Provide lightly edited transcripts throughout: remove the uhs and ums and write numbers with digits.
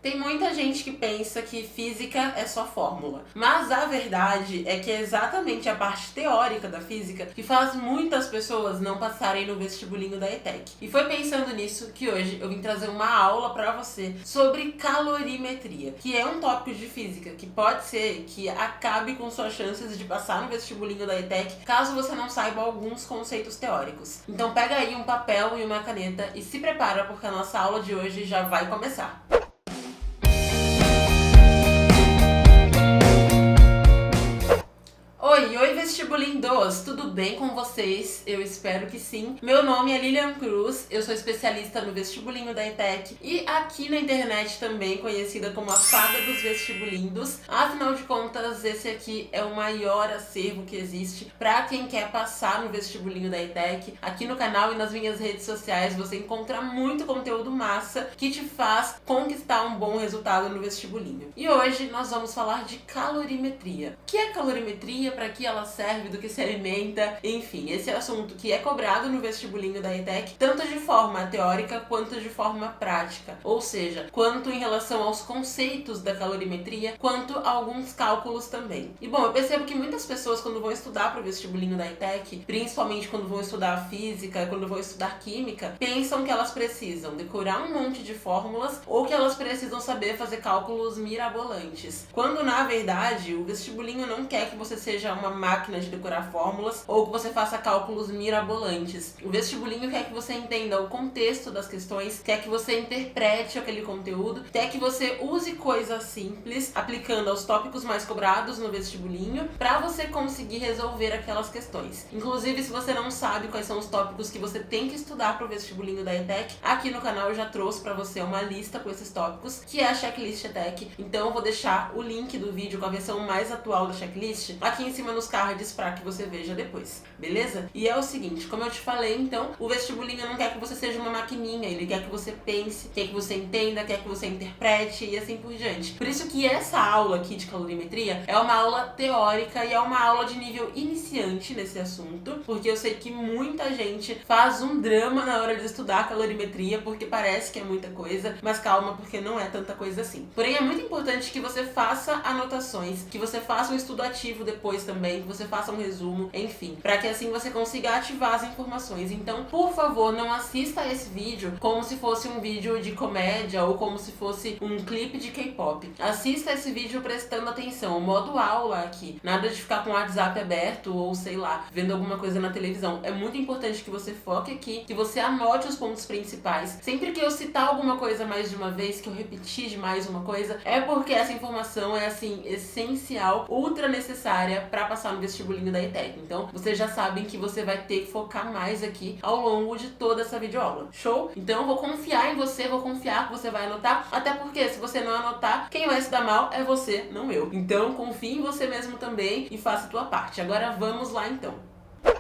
Tem muita gente que pensa que física é só fórmula, mas a verdade é que é exatamente a parte teórica da física que faz muitas pessoas não passarem no vestibulinho da ETEC. E foi pensando nisso que hoje eu vim trazer uma aula pra você sobre calorimetria, que é um tópico de física que pode ser que acabe com suas chances de passar no vestibulinho da ETEC caso você não saiba alguns conceitos teóricos. Então pega aí um papel e uma caneta e se prepara porque a nossa aula de hoje já vai começar. Oi vestibulindos! Tudo bem com vocês? Eu espero que sim. Meu nome é Lilian Cruz, eu sou especialista no vestibulinho da ETEC e aqui na internet também conhecida como a fada dos vestibulindos. Afinal de contas, esse aqui é o maior acervo que existe para quem quer passar no vestibulinho da ETEC. Aqui no canal e nas minhas redes sociais você encontra muito conteúdo massa que te faz conquistar um bom resultado no vestibulinho. E hoje nós vamos falar de calorimetria. O que é calorimetria? Para que ela serve, do que se alimenta, enfim, esse assunto que é cobrado no vestibulinho da ETEC, tanto de forma teórica quanto de forma prática, ou seja, quanto em relação aos conceitos da calorimetria, quanto a alguns cálculos também. E bom, eu percebo que muitas pessoas quando vão estudar para o vestibulinho da ETEC, principalmente quando vão estudar física, quando vão estudar química, pensam que elas precisam decorar um monte de fórmulas ou que elas precisam saber fazer cálculos mirabolantes, quando na verdade o vestibulinho não quer que você seja uma máquina de decorar fórmulas ou que você faça cálculos mirabolantes. O vestibulinho quer que você entenda o contexto das questões, quer que você interprete aquele conteúdo, quer que você use coisas simples, aplicando aos tópicos mais cobrados no vestibulinho, para você conseguir resolver aquelas questões. Inclusive, se você não sabe quais são os tópicos que você tem que estudar para o vestibulinho da ETEC, aqui no canal eu já trouxe para você uma lista com esses tópicos, que é a checklist ETEC. Então eu vou deixar o link do vídeo com a versão mais atual da checklist aqui em cima nos cards para que você veja depois, beleza? E é o seguinte, como eu te falei, então, o vestibulinho não quer que você seja uma maquininha, ele quer que você pense, quer que você entenda, quer que você interprete e assim por diante. Por isso que essa aula aqui de calorimetria é uma aula teórica e é uma aula de nível iniciante nesse assunto, porque eu sei que muita gente faz um drama na hora de estudar calorimetria, porque parece que é muita coisa, mas calma, porque não é tanta coisa assim. Porém, é muito importante que você faça anotações, que você faça um estudo ativo depois também, que você faça um resumo, enfim, para que assim você consiga ativar as informações. Então, por favor, não assista esse vídeo como se fosse um vídeo de comédia ou como se fosse um clipe de K-pop. Assista esse vídeo prestando atenção, modo aula aqui. Nada de ficar com o WhatsApp aberto ou, sei lá, vendo alguma coisa na televisão. É muito importante que você foque aqui, que você anote os pontos principais. Sempre que eu citar alguma coisa mais de uma vez, que eu repetir demais uma coisa, é porque essa informação é, assim, essencial, ultra necessária para passar no vestibulinho da ETEC. Então, vocês já sabem que você vai ter que focar mais aqui ao longo de toda essa videoaula. Show? Então, eu vou confiar em você, vou confiar que você vai anotar, até porque se você não anotar, quem vai se dar mal é você, não eu. Então, confie em você mesmo também e faça a tua parte. Agora, vamos lá então.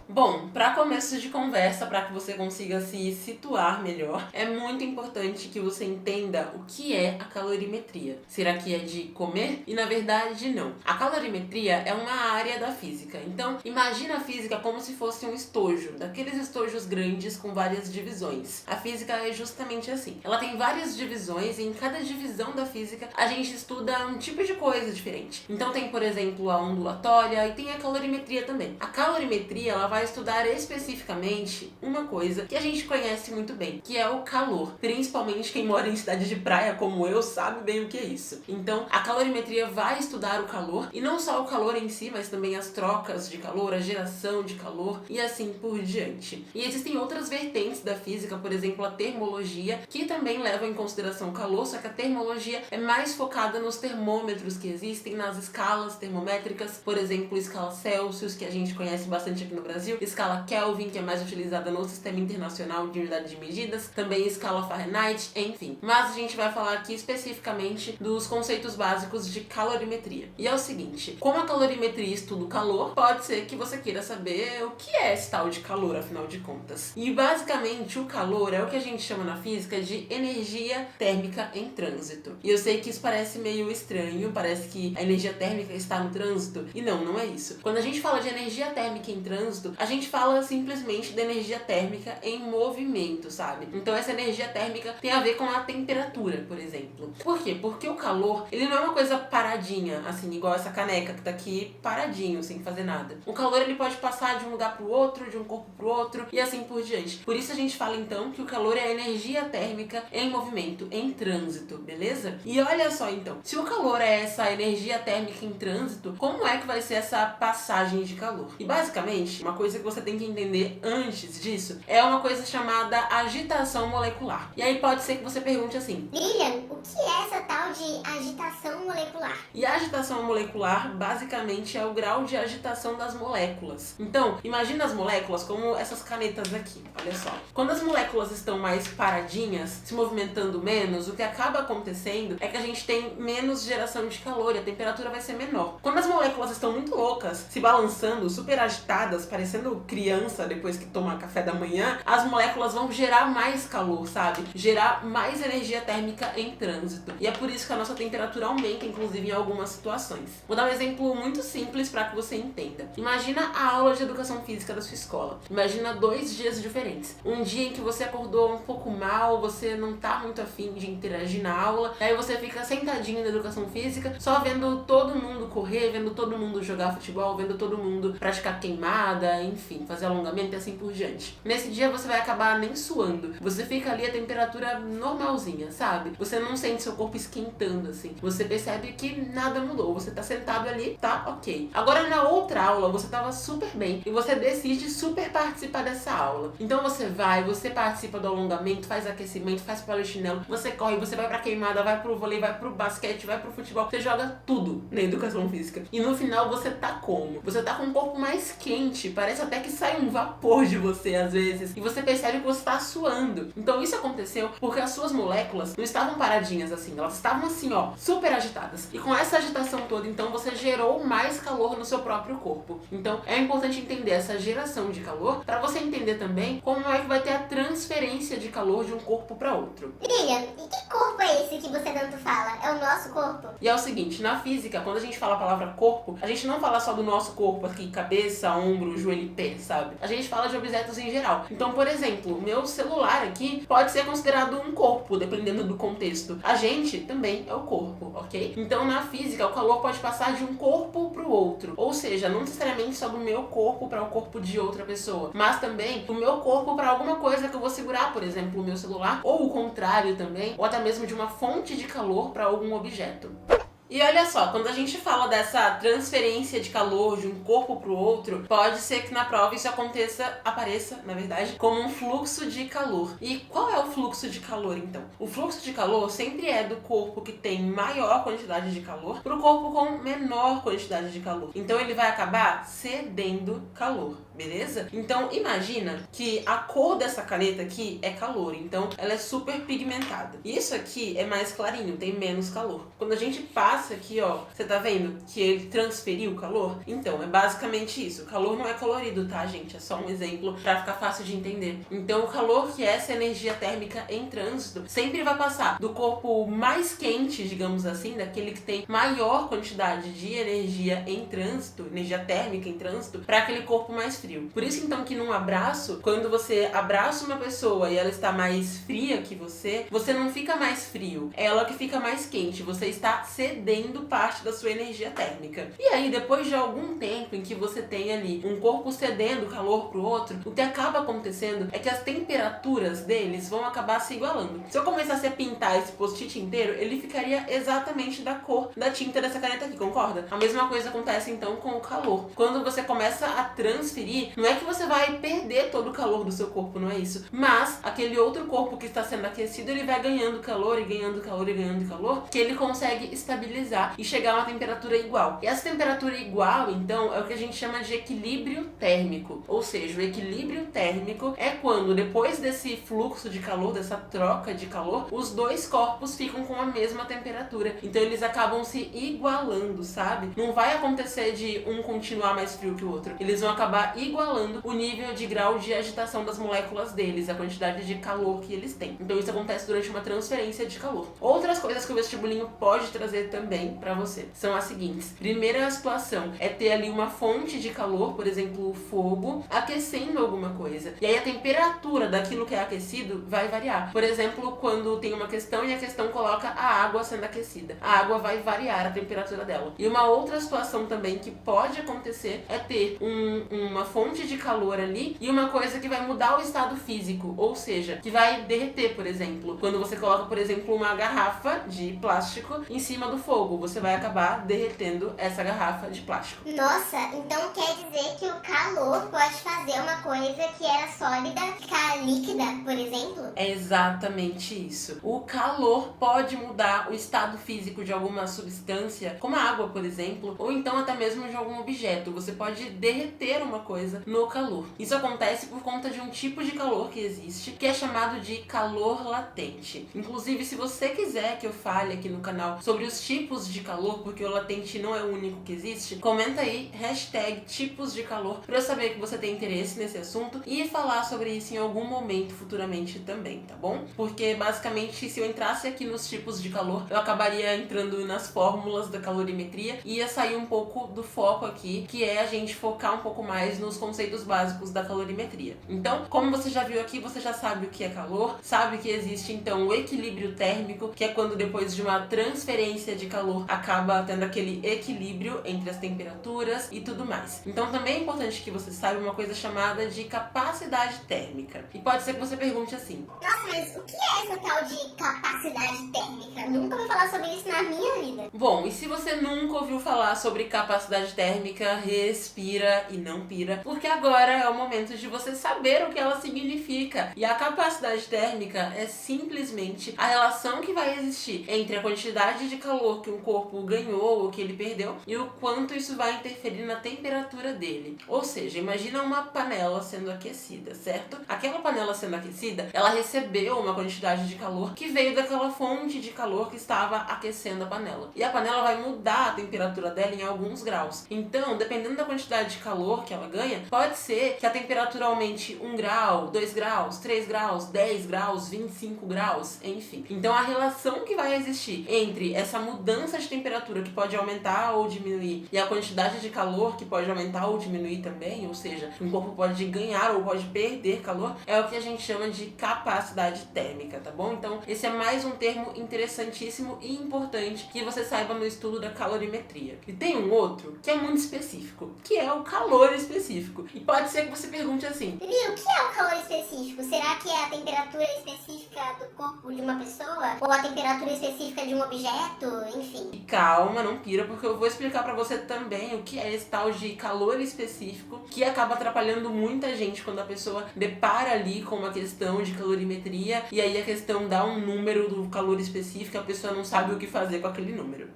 Bom, para começo de conversa, para que você consiga se situar melhor, é muito importante que você entenda o que é a calorimetria. Será que é de comer? E na verdade não. A calorimetria é uma área da física. Então, imagina a física como se fosse um estojo, daqueles estojos grandes com várias divisões. A física é justamente assim. Ela tem várias divisões e em cada divisão da física a gente estuda um tipo de coisa diferente. Então tem, por exemplo, a ondulatória e tem a calorimetria também. A calorimetria, ela vai estudar especificamente uma coisa que a gente conhece muito bem, que é o calor. Principalmente quem mora em cidade de praia como eu sabe bem o que é isso. Então, a calorimetria vai estudar o calor, e não só o calor em si, mas também as trocas de calor, a geração de calor e assim por diante. E existem outras vertentes da física, por exemplo, a termologia, que também leva em consideração o calor, só que a termologia é mais focada nos termômetros que existem, nas escalas termométricas, por exemplo, escala Celsius, que a gente conhece bastante aqui no Brasil, escala Kelvin, que é mais utilizada no Sistema Internacional de Unidade de Medidas, também escala Fahrenheit, enfim. Mas a gente vai falar aqui especificamente dos conceitos básicos de calorimetria. E é o seguinte, como a calorimetria estuda o calor, pode ser que você queira saber o que é esse tal de calor, afinal de contas. E basicamente o calor é o que a gente chama na física de energia térmica em trânsito. E eu sei que isso parece meio estranho, parece que a energia térmica está no trânsito, e não é isso. Quando a gente fala de energia térmica em trânsito, a gente fala simplesmente da energia térmica em movimento, sabe? Então essa energia térmica tem a ver com a temperatura, por exemplo. Por quê? Porque o calor, ele não é uma coisa paradinha, assim, igual essa caneca que tá aqui paradinho, sem fazer nada. O calor, ele pode passar de um lugar pro outro, de um corpo pro outro e assim por diante. Por isso a gente fala então que o calor é a energia térmica em movimento, em trânsito, beleza? E olha só então, se o calor é essa energia térmica em trânsito, como é que vai ser essa passagem de calor? E basicamente, uma coisa que você tem que entender antes disso é uma coisa chamada agitação molecular. E aí pode ser que você pergunte assim: Lilian, o que é essa tal de agitação molecular? E a agitação molecular basicamente é o grau de agitação das moléculas. Então, imagina as moléculas como essas canetas aqui, olha só. Quando as moléculas estão mais paradinhas, se movimentando menos, o que acaba acontecendo é que a gente tem menos geração de calor e a temperatura vai ser menor. Quando as moléculas estão muito loucas, se balançando, super agitadas, parecendo criança depois que toma café da manhã, as moléculas vão gerar mais calor, sabe? Gerar mais energia térmica em trânsito. E é por isso que a nossa temperatura aumenta, inclusive em algumas situações. Vou dar um exemplo muito simples para que você entenda. Imagina a aula de educação física da sua escola. Imagina 2 dias diferentes. Um dia em que você acordou um pouco mal, você não tá muito afim de interagir na aula, aí você fica sentadinho na educação física, só vendo todo mundo correr, vendo todo mundo jogar futebol, vendo todo mundo praticar queimada, enfim, fazer alongamento e assim por diante. Nesse dia você vai acabar nem suando. Você fica ali a temperatura normalzinha, sabe? Você não sente seu corpo esquentando assim. Você percebe que nada mudou. Você tá sentado ali, tá ok. Agora na outra aula você tava super bem e você decide super participar dessa aula. Então você vai, você participa do alongamento, faz aquecimento, faz polichinelo, você corre, você vai pra queimada, vai pro vôlei, vai pro basquete, vai pro futebol. Você joga tudo na educação física. E no final você tá como? Você tá com um corpo mais quente, parece até que sai um vapor de você às vezes. E você percebe que você tá suando. Então isso aconteceu porque as suas moléculas não estavam paradinhas assim, elas estavam assim, ó, super agitadas. E com essa agitação toda, então você gerou mais calor no seu próprio corpo. Então é importante entender essa geração de calor para você entender também como é que vai ter a transferência de calor de um corpo para outro. Lilian, e que corpo é esse que você tanto fala? É o nosso corpo? E é o seguinte, na física, quando a gente fala a palavra corpo, a gente não fala só do nosso corpo aqui, cabeça, ombro, joelho e pé, sabe? A gente fala de objetos em geral. Então, por exemplo, o meu celular aqui pode ser considerado um corpo, dependendo do contexto. A gente também é o corpo, ok? Então, na física, o calor pode passar de um corpo pro outro. Ou seja, não necessariamente só do meu corpo para o corpo de outra pessoa, mas também do meu corpo para alguma coisa que eu vou segurar, por exemplo, o meu celular, ou o contrário também, ou até mesmo de uma fonte de calor para algum objeto. E olha só, quando a gente fala dessa transferência de calor de um corpo para o outro, pode ser que na prova isso apareça, na verdade, como um fluxo de calor. E qual é o fluxo de calor, então? O fluxo de calor sempre é do corpo que tem maior quantidade de calor para o corpo com menor quantidade de calor. Então ele vai acabar cedendo calor, beleza? Então imagina que a cor dessa caneta aqui é calor, então ela é super pigmentada. Isso aqui é mais clarinho, tem menos calor. Quando a gente passa aqui, ó, você tá vendo que ele transferiu o calor? Então, é basicamente isso. O calor não é colorido, tá, gente? É só um exemplo pra ficar fácil de entender. Então, o calor, que é essa energia térmica em trânsito, sempre vai passar do corpo mais quente, digamos assim, daquele que tem maior quantidade de energia em trânsito, energia térmica em trânsito, para aquele corpo mais frio. Por isso, então, que num abraço, quando você abraça uma pessoa e ela está mais fria que você não fica mais frio, é ela que fica mais quente. Você está cedendo parte da sua energia térmica. E aí, depois de algum tempo em que você tem ali um corpo cedendo calor pro outro, o que acaba acontecendo é que as temperaturas deles vão acabar se igualando. Se eu começasse a pintar esse post-it inteiro, ele ficaria exatamente da cor da tinta dessa caneta aqui, concorda? A mesma coisa acontece então com o calor. Quando você começa a transferir, não é que você vai perder todo o calor do seu corpo, não é isso. Mas aquele outro corpo que está sendo aquecido, ele vai ganhando calor e ganhando calor e ganhando calor, que ele consegue estabilizar e chegar a uma temperatura igual. E essa temperatura igual, então, é o que a gente chama de equilíbrio térmico. Ou seja, o equilíbrio térmico é quando, depois desse fluxo de calor, dessa troca de calor, os dois corpos ficam com a mesma temperatura. Então, eles acabam se igualando, sabe? Não vai acontecer de um continuar mais frio que o outro. Eles vão acabar igualando o nível de grau de agitação das moléculas deles, a quantidade de calor que eles têm. Então, isso acontece durante uma transferência de calor. Outras coisas que o vestibulinho pode trazer também também pra você são as seguintes. Primeira situação é ter ali uma fonte de calor, por exemplo, o fogo, aquecendo alguma coisa. E aí a temperatura daquilo que é aquecido vai variar. Por exemplo, quando tem uma questão e a questão coloca a água sendo aquecida. A água vai variar a temperatura dela. E uma outra situação também que pode acontecer é ter uma fonte de calor ali e uma coisa que vai mudar o estado físico, ou seja, que vai derreter, por exemplo. Quando você coloca, por exemplo, uma garrafa de plástico em cima do fogo, você vai acabar derretendo essa garrafa de plástico. Nossa, então quer dizer que o calor pode fazer uma coisa que era sólida ficar líquida, por exemplo? É exatamente isso. O calor pode mudar o estado físico de alguma substância, como a água, por exemplo, ou então até mesmo de algum objeto. Você pode derreter uma coisa no calor. Isso acontece por conta de um tipo de calor que existe, que é chamado de calor latente. Inclusive, se você quiser que eu fale aqui no canal sobre os tipos de calor, porque o latente não é o único que existe, comenta aí, #tipos de calor, pra eu saber que você tem interesse nesse assunto e falar sobre isso em algum momento futuramente também, tá bom? Porque basicamente, se eu entrasse aqui nos tipos de calor, eu acabaria entrando nas fórmulas da calorimetria e ia sair um pouco do foco aqui, que é a gente focar um pouco mais nos conceitos básicos da calorimetria. Então, como você já viu aqui, você já sabe o que é calor, sabe que existe então o equilíbrio térmico, que é quando depois de uma transferência de calor acaba tendo aquele equilíbrio entre as temperaturas e tudo mais. Então também é importante que você saiba uma coisa chamada de capacidade térmica. E pode ser que você pergunte assim: nossa, mas o que é essa tal de capacidade térmica? Nunca ouvi falar sobre isso na minha vida. Bom, e se você nunca ouviu falar sobre capacidade térmica, respira e não pira, porque agora é o momento de você saber o que ela significa. E a capacidade térmica é simplesmente a relação que vai existir entre a quantidade de calor que um corpo ganhou ou que ele perdeu e o quanto isso vai interferir na temperatura dele. Ou seja, imagina uma panela sendo aquecida, certo? Aquela panela sendo aquecida, ela recebeu uma quantidade de calor que veio daquela fonte de calor que estava aquecendo a panela. E a panela vai mudar a temperatura dela em alguns graus. Então, dependendo da quantidade de calor que ela ganha, pode ser que a temperatura aumente 1 grau, 2 graus, 3 graus, 10 graus, 25 graus, enfim. Então, a relação que vai existir entre essa mudança de temperatura que pode aumentar ou diminuir e a quantidade de calor que pode aumentar ou diminuir também, ou seja, um corpo pode ganhar ou pode perder calor, é o que a gente chama de capacidade térmica, tá bom? Então, esse é mais um termo interessantíssimo e importante que você saiba no estudo da calorimetria. E tem um outro que é muito específico, que é o calor específico. E pode ser que você pergunte assim: Lili, o que é o calor específico? Será que é a temperatura específica do corpo de uma pessoa? Ou a temperatura específica de um objeto? Enfim. E calma, não pira, porque eu vou explicar pra você também o que é esse tal de calor específico, que acaba atrapalhando muita gente quando a pessoa depara ali com uma questão de calorimetria e aí a questão dá um número do calor específico e a pessoa não sabe o que fazer com aquele número.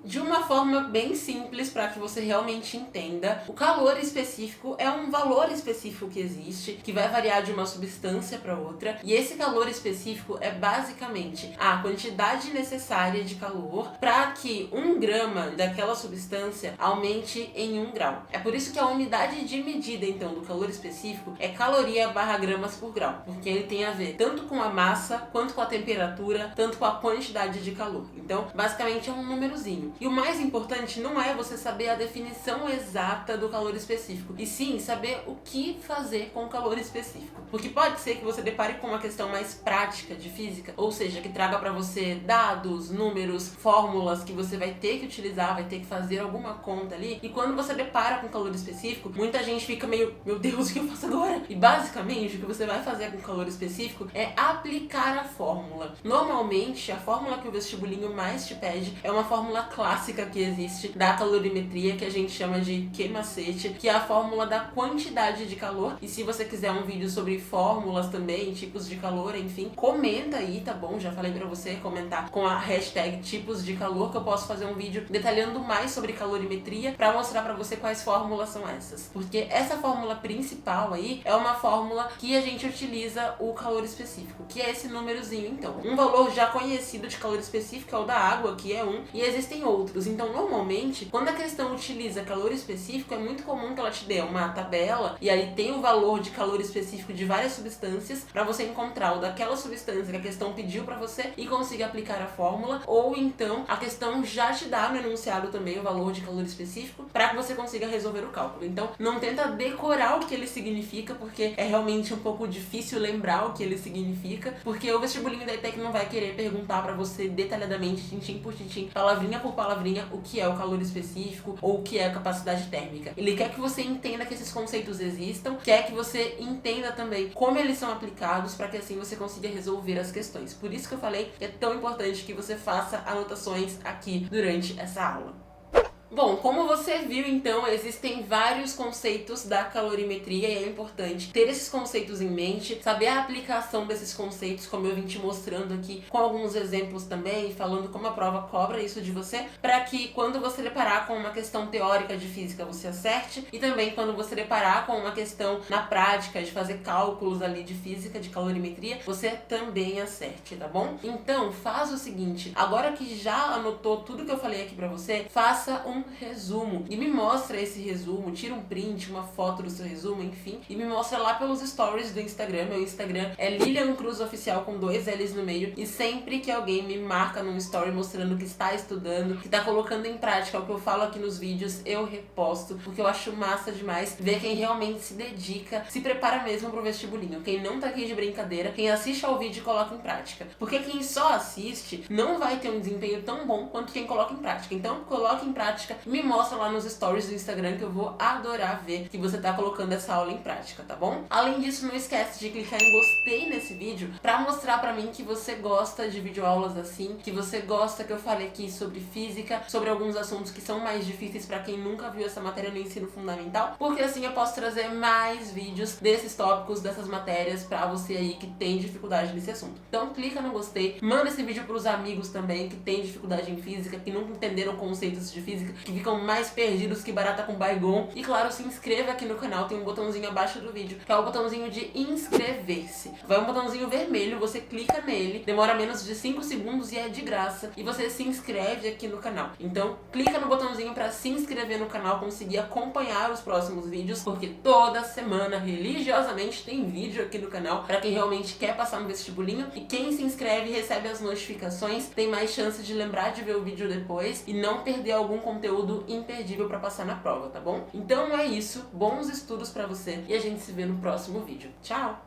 De uma forma bem simples, para que você realmente entenda, o calor específico é um valor específico que existe, que vai variar de uma substância para outra, e esse calor específico é basicamente a quantidade necessária de calor para que 1 grama daquela substância aumente em 1 grau. É por isso que a unidade de medida, então, do calor específico é caloria / gramas por grau, porque ele tem a ver tanto com a massa, quanto com a temperatura, tanto com a quantidade de calor. Então, basicamente é um númerozinho. E o mais importante não é você saber a definição exata do calor específico, e sim saber o que fazer com o calor específico. Porque pode ser que você depare com uma questão mais prática de física, ou seja, que traga para você dados, números, fórmulas que você vai ter que utilizar, vai ter que fazer alguma conta ali, e quando você depara com calor específico, muita gente fica meio, meu Deus, o que eu faço agora? E basicamente o que você vai fazer com calor específico é aplicar a fórmula. Normalmente, a fórmula que o vestibulinho mais te pede é uma fórmula clássica que existe da calorimetria, que a gente chama de Q-macete, que é a fórmula da quantidade de calor. E se você quiser um vídeo sobre fórmulas também, tipos de calor, enfim, comenta aí, tá bom? Já falei pra você comentar com a #tipos de calor, que eu posso fazer um vídeo detalhando mais sobre calorimetria pra mostrar pra você quais fórmulas são essas. Porque essa fórmula principal aí é uma fórmula que a gente utiliza o calor específico, que é esse númerozinho então. Um valor já conhecido de calor específico é o da água, que é 1, e existem outros. Então, normalmente, quando a questão utiliza calor específico, é muito comum que ela te dê uma tabela e aí tem o valor de calor específico de várias substâncias para você encontrar o daquela substância que a questão pediu para você e consiga aplicar a fórmula, ou então a questão já te dá no enunciado também o valor de calor específico para que você consiga resolver o cálculo. Então, não tenta decorar o que ele significa, porque é realmente um pouco difícil lembrar o que ele significa, porque o vestibulinho da ETEC não vai querer perguntar para você detalhadamente, tintim por tintim, palavrinha por palavrinha, o que é o calor específico ou o que é a capacidade térmica. Ele quer que você entenda que esses conceitos existam, quer que você entenda também como eles são aplicados, para que assim você consiga resolver as questões. Por isso que eu falei que é tão importante que você faça anotações aqui durante essa aula. Bom, como você viu, então, existem vários conceitos da calorimetria e é importante ter esses conceitos em mente, saber a aplicação desses conceitos, como eu vim te mostrando aqui, com alguns exemplos também, falando como a prova cobra isso de você, para que quando você deparar com uma questão teórica de física, você acerte, e também quando você deparar com uma questão na prática, de fazer cálculos ali de física, de calorimetria, você também acerte, tá bom? Então, faz o seguinte, agora que já anotou tudo que eu falei aqui pra você, faça um resumo e me mostra esse resumo, tira um print, uma foto do seu resumo, enfim, e me mostra lá pelos stories do Instagram. Meu Instagram é Lilian Cruz Oficial com 2 L's no meio, e sempre que alguém me marca num story mostrando que está estudando, que está colocando em prática o que eu falo aqui nos vídeos, eu reposto, porque eu acho massa demais ver quem realmente se dedica, se prepara mesmo pro vestibulinho, quem não tá aqui de brincadeira, quem assiste ao vídeo e coloca em prática, porque quem só assiste não vai ter um desempenho tão bom quanto quem coloca em prática. Então coloque em prática, me mostra lá nos stories do Instagram, que eu vou adorar ver que você tá colocando essa aula em prática, tá bom? Além disso, não esquece de clicar em gostei nesse vídeo pra mostrar pra mim que você gosta de videoaulas assim, que você gosta que eu fale aqui sobre física, sobre alguns assuntos que são mais difíceis pra quem nunca viu essa matéria no ensino fundamental, porque assim eu posso trazer mais vídeos desses tópicos, dessas matérias pra você aí que tem dificuldade nesse assunto. Então clica no gostei, manda esse vídeo pros amigos também que tem dificuldade em física, que nunca entenderam conceitos de física, que ficam mais perdidos que barata com Baygon. E claro, se inscreva aqui no canal, tem um botãozinho abaixo do vídeo, que é o botãozinho de inscrever-se. Vai um botãozinho vermelho, você clica nele, demora menos de 5 segundos e é de graça, e você se inscreve aqui no canal. Então clica no botãozinho para se inscrever no canal, conseguir acompanhar os próximos vídeos, porque toda semana, religiosamente, tem vídeo aqui no canal para quem realmente quer passar no vestibulinho, e quem se inscreve recebe as notificações, tem mais chance de lembrar de ver o vídeo depois e não perder algum conteúdo imperdível para passar na prova, tá bom? Então é isso, bons estudos para você e a gente se vê no próximo vídeo. Tchau!